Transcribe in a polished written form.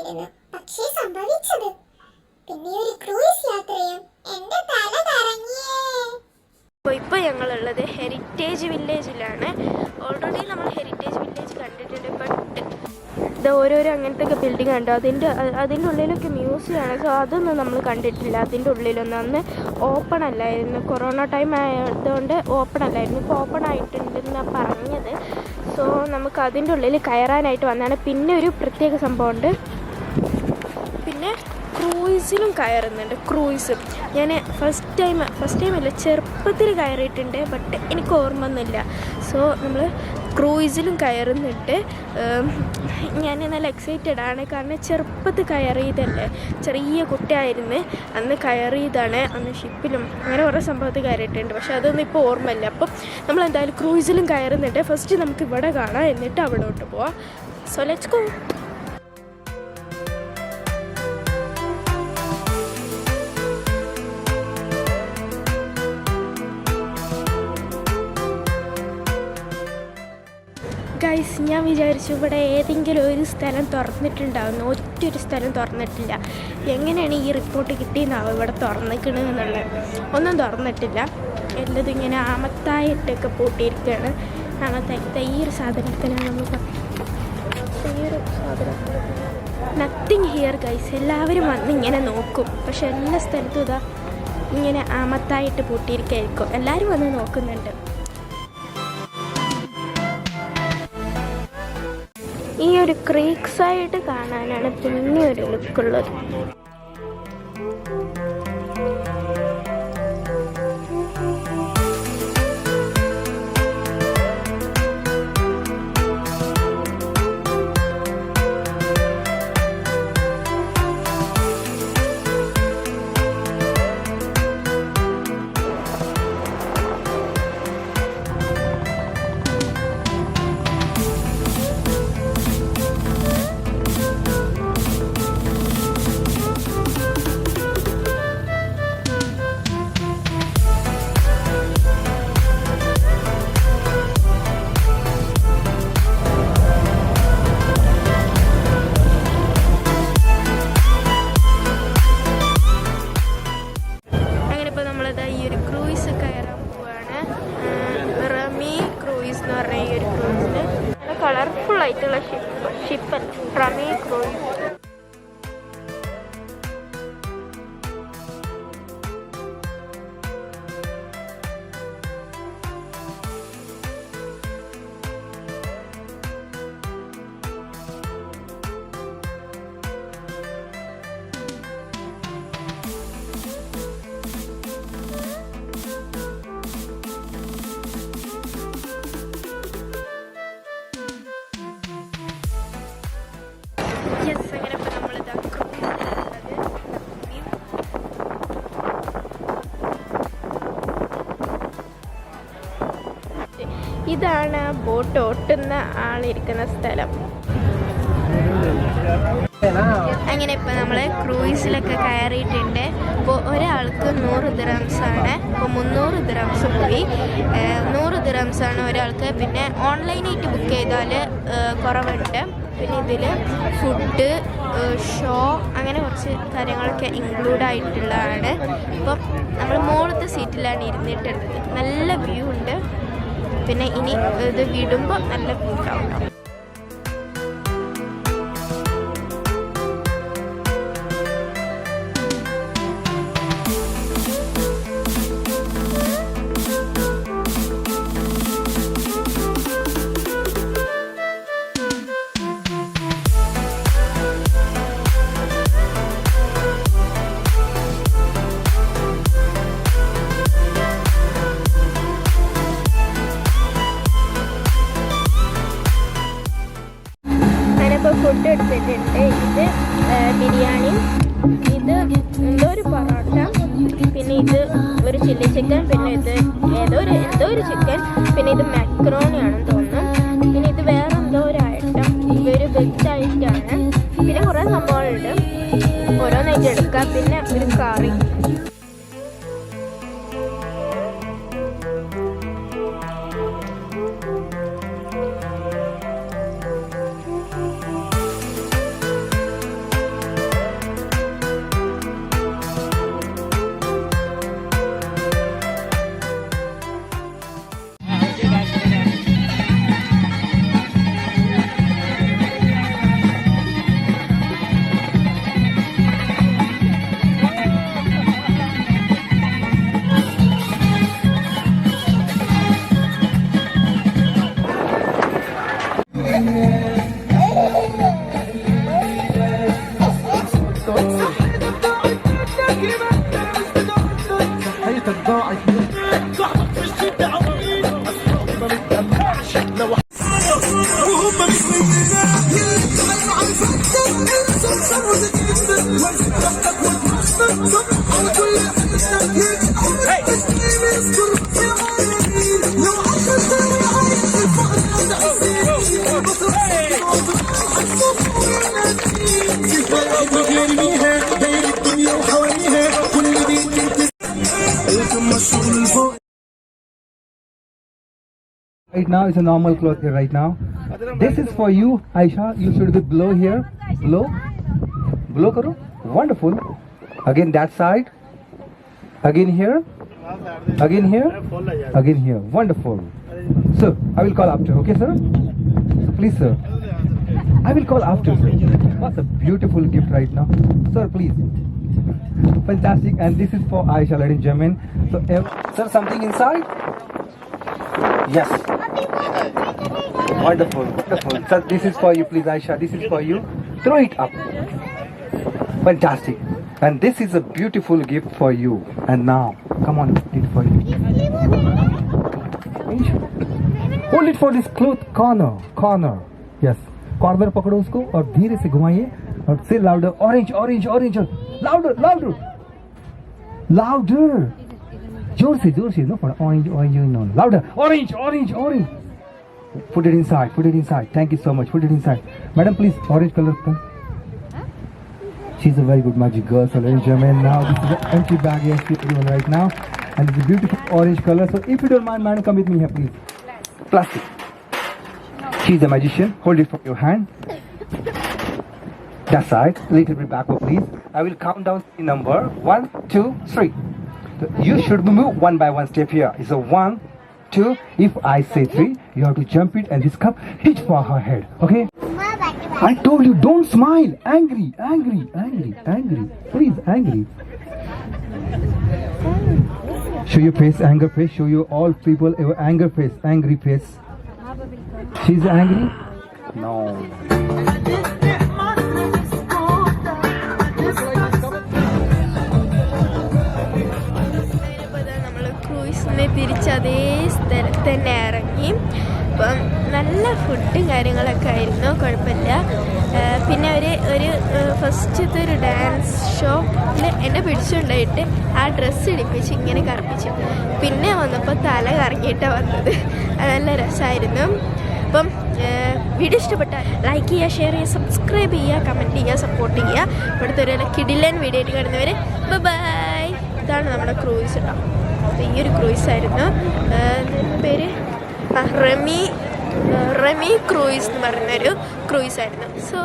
എന്നായിരുന്നു പക്ഷേ സംഭവിച്ചത്. പിന്നെ ഒരു ക്രൂയിസ് യാത്രയും. എന്റെ തല കറങ്ങിയേ. ഇപ്പോൾ ഞങ്ങളുള്ളത് ഹെറിറ്റേജ് വില്ലേജിലാണ്. ഓൾറെഡി നമ്മൾ ഹെറിറ്റേജ് വില്ലേജ് കണ്ടിട്ടുണ്ട്. ബട്ട് ഇത് ഓരോരോ അങ്ങനത്തെ ബിൽഡിംഗ് ഉണ്ട്. അതിൻ്റെ ഉള്ളിലൊക്കെ മ്യൂസിയമാണ്. സോ അതൊന്നും നമ്മൾ കണ്ടിട്ടില്ല. അതിൻ്റെ ഉള്ളിലൊന്നും അന്ന് ഓപ്പൺ അല്ലായിരുന്നു. കൊറോണ ടൈം ആയതുകൊണ്ട് ഓപ്പൺ അല്ലായിരുന്നു. ഇപ്പോൾ ഓപ്പൺ ആയിട്ടുണ്ടെന്നാണ് പറഞ്ഞത്. സോ നമുക്ക് അതിൻ്റെ ഉള്ളിൽ കയറാനായിട്ട് വന്നതാണ്. പിന്നെ ഒരു പ്രത്യേക സംഭവമുണ്ട്. പിന്നെ ക്രൂയിസിലും കയറുന്നുണ്ട്. ക്രൂയിസ് ഞാൻ ഫസ്റ്റ് ടൈം അല്ല, ചെറുപ്പത്തിൽ കയറിയിട്ടുണ്ട്. ബട്ട് എനിക്ക് ഓർമ്മ ഒന്നുമില്ല. സോ നമ്മൾ ക്രൂയിസിലും കയറുന്നുണ്ട്. ഞാൻ നല്ല എക്സൈറ്റഡ് ആണ്. കാരണം ചെറുപ്പത്തിൽ കയറിയതല്ലേ, ചെറിയ കുട്ടിയായിരുന്നു അന്ന് കയറിയതാണ്. അന്ന് ഷിപ്പിലും അങ്ങനെ കുറേ സംഭവത്തിൽ കയറിയിട്ടുണ്ട്. പക്ഷെ അതൊന്നും ഇപ്പോൾ ഓർമ്മയില്ല. അപ്പം നമ്മൾ എന്തായാലും ക്രൂയിസിലും കയറുന്നുണ്ട്. ഫസ്റ്റ് നമുക്ക് ഇവിടെ കാണാം, എന്നിട്ട് അവിടോട്ട് പോവാം. So let's go. ഗൈസ്, ഞാൻ വിചാരിച്ചു ഇവിടെ ഏതെങ്കിലും ഒരു സ്ഥലം തുറന്നിട്ടുണ്ടാവുന്നു. ഒറ്റൊരു സ്ഥലം തുറന്നിട്ടില്ല. എങ്ങനെയാണ് ഈ റിപ്പോർട്ട് കിട്ടിയെന്നാവും ഇവിടെ തുറന്നിക്കണമെന്നുള്ളത്. ഒന്നും തുറന്നിട്ടില്ല. എല്ലതും ഇങ്ങനെ ആമത്തായിട്ടൊക്കെ പൂട്ടിയിരിക്കുകയാണ്. ആമത്തായിട്ട് ഈ ഒരു സാധനത്തിനാണ് നമുക്ക് ഈ ഒരു സാധനം നത്തിങ് ഹിയർ ഗൈസ്. എല്ലാവരും വന്ന് ഇങ്ങനെ നോക്കും. പക്ഷെ എല്ലാ സ്ഥലത്തും ഇതാ ഇങ്ങനെ ആമത്തായിട്ട് പൂട്ടിയിരിക്കുകയായിരിക്കും. എല്ലാവരും വന്ന് നോക്കുന്നുണ്ട്. ഈ ഒരു ക്രീക്ക് സൈഡ് കാണാനാണ് പിന്നെ ഒരു ലുക്കുള്ളത്. കളർഫുൾ ആയിട്ടുള്ള ഷിപ്പല്ല, റമി ക്രൂയിസ്. ഇതാണ് ബോട്ട് ഓട്ടുന്ന ആളിരിക്കുന്ന സ്ഥലം. അങ്ങനെ ഇപ്പോൾ നമ്മൾ ക്രൂയിസിലൊക്കെ കയറിയിട്ടുണ്ട്. അപ്പോൾ ഒരാൾക്ക് 100 ദിറംസാണ്. അപ്പോൾ 300 ദിറംസ് പോയി. 100 ദിറംസാണ് ഒരാൾക്ക്. പിന്നെ ഓൺലൈനായിട്ട് ബുക്ക് ചെയ്താൽ കുറവുണ്ട്. പിന്നെ ഇതിൽ ഫുഡ്, ഷോ, അങ്ങനെ കുറച്ച് കാര്യങ്ങളൊക്കെ ഇൻക്ലൂഡ് ആയിട്ടുള്ളതാണ്. അപ്പം നമ്മൾ മുകളിലത്തെ സീറ്റിലാണ് ഇരുന്നിട്ടുള്ളത്. നല്ല വ്യൂ ഉണ്ട്. പിന്നെ ഇനി ഇത് വിടുമ്പോൾ നല്ല വ്യൂ ഉണ്ടാവും. ഫുഡ് എടുത്തിട്ടുണ്ട്. ഇത് ബിരിയാണി, ഇത് എന്തോ ഒരു പൊറോട്ട, പിന്നെ ഇത് ഒരു ചില്ലി ചിക്കൻ, പിന്നെ ഇത് എന്തോ ഒരു ചിക്കൻ, പിന്നെ ഇത് മാക്രോണിയാണെന്ന് തോന്നുന്നു. പിന്നെ ഇത് വേറെ എന്തോ ഒരു ഐറ്റം, ഇതൊരു വെജ് ഐറ്റമാണ്. പിന്നെ കുറേ സംഭവങ്ങളുണ്ട്, ഓരോന്നായിട്ട് എടുക്കാം. പിന്നെ ഒരു കറി. Right now it's a normal cloth here right now. This is for you, Aisha. You should be blow here. Blow. Blow karo. Wonderful. Again that side. Again here. Again here. Again here. Wonderful. Sir, I will call after. Okay, sir? Please, sir. I will call after, sir. What a beautiful gift right now. Sir, please. Fantastic. And this is for Aisha, ladies and gentlemen. So, sir, something inside? Yes. Wonderful, wonderful. Sir, this is for you, please, Aisha. This is for you. Throw it up. Fantastic. And this is a beautiful gift for you. And now, come on, it for you. Hold it for this cloth corner. Yes. Corner पकड़ो उसको और धीरे से घुमाइए और say louder. Orange. Louder. जोर से no for orange no. Louder. Orange. Put it inside. Thank you so much. Put it inside. Madam, please, orange color. She's a very good magic girl. So ladies and gentlemen, now this is an empty bag here she's doing right now. And it's a beautiful orange color. So if you don't mind, madam, come with me here, please. Plastic. She's a magician. Hold it from your hand. That side. Little bit backward, please. I will count down the number. 1, 2, 3. You should move one by one step here. It's a 1, 2. If I say 3, you have to jump it and this cup hit for her head. Okay? I told you, don't smile. Angry. Please, angry. Show your face, anger face. Show you all people your anger face, angry face. She's angry? No. തിരിച്ചതേ സ്ഥലത്ത് തന്നെ ഇറങ്ങി. അപ്പം നല്ല ഫുഡും കാര്യങ്ങളൊക്കെ ആയിരുന്നു, കുഴപ്പമില്ല. പിന്നെ ഒരു ഫസ്റ്റത്തെ ഒരു ഡാൻസ് ഷോപ്പിൽ എന്നെ പിടിച്ചുകൊണ്ടായിട്ട് ആ ഡ്രസ്സ് ഇടിപ്പിച്ച് ഇങ്ങനെ കറപ്പിച്ചു. പിന്നെ വന്നപ്പോൾ തല കറങ്ങിയിട്ടാണ് വന്നത്. നല്ല രസമായിരുന്നു. അപ്പം വീഡിയോ ഇഷ്ടപ്പെട്ടാൽ ലൈക്ക് ചെയ്യുക, ഷെയർ ചെയ്യുക, സബ്സ്ക്രൈബ് ചെയ്യുക, കമൻറ്റ് ചെയ്യുക, സപ്പോർട്ട് ചെയ്യുക. ഇവിടുത്തെ ഒരു കിടിലൻ വീഡിയോ ആയിട്ട് കാണുന്നവർ ബൈ. ഇതാണ് നമ്മുടെ ക്രൂയിസ് കേട്ടോ. ഈ ഒരു ക്രൂയിസായിരുന്നു. പേര് റെമി ക്രൂയിസ് എന്ന് പറയുന്നൊരു ക്രൂയിസായിരുന്നു. സോ